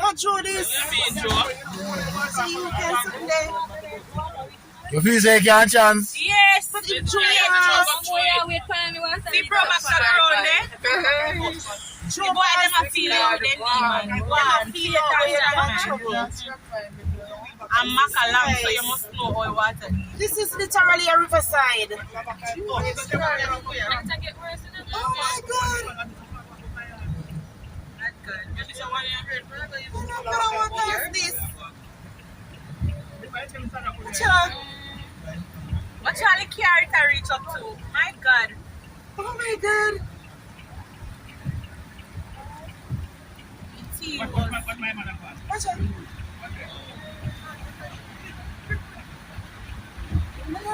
go through this. So you can sit there. You feel say you can't chance? Yes, but it's Julius. See Pro Max around there? The boy them a feel out then man. Them a feel out man. And Macalam, so you must know how water. This is literally a riverside. Oh my God. What is this? What shall the character reach up to? My God. Oh my God. It is. Watch out. No, I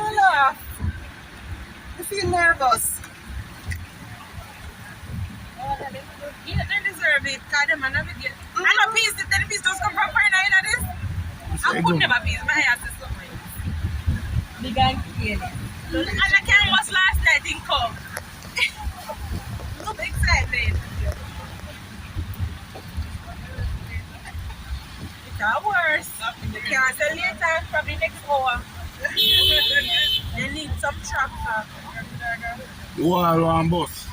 feel nervous. Yeah, they deserve it. God, them are not get. I know peace. The peace does come from far now, this. I could never peace. My hair is somewhere. Big and clean. And I can't watch last night in come. I'm excited. It's our worse. You can't tell later, probably next hour. They need some tractor. You want one bus?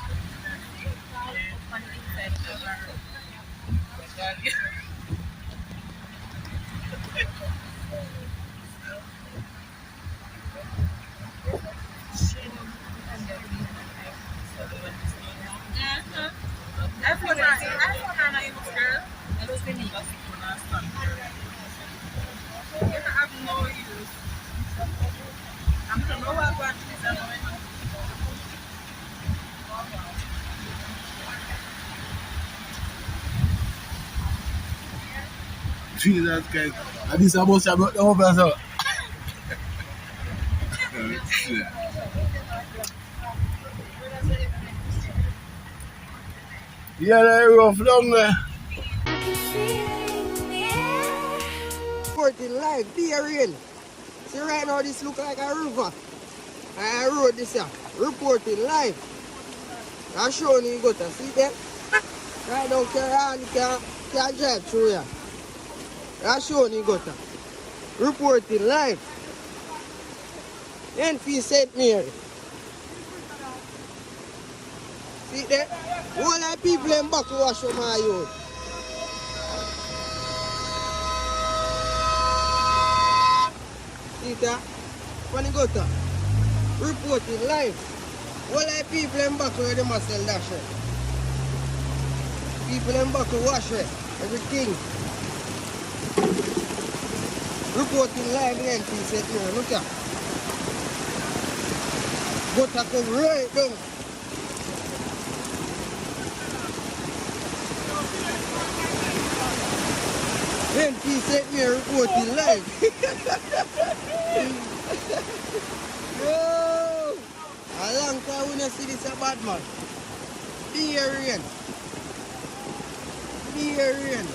Jesus Christ. And this about to block the over, so. Yeah, they're rough down there. Reporting live, be rain. See right now this look like a river. I wrote this here. Reporting live. I'm showing you got to see that. Right now you can't drive through here. I'm showing you got to. Reporting live. Enfield, St.Mary. See that? All the people in back to wash from my yard. See that? When you go to reporting live. All the people in back where they must sell that shit. People in back to wash it. Everything. Reporting live in Enfield, St.Mary. Look at. Gutter come right down. Enfield, St.Mary reporting live. Whoa! A long time we don't see this a bad man. Be a rain. Be a rain.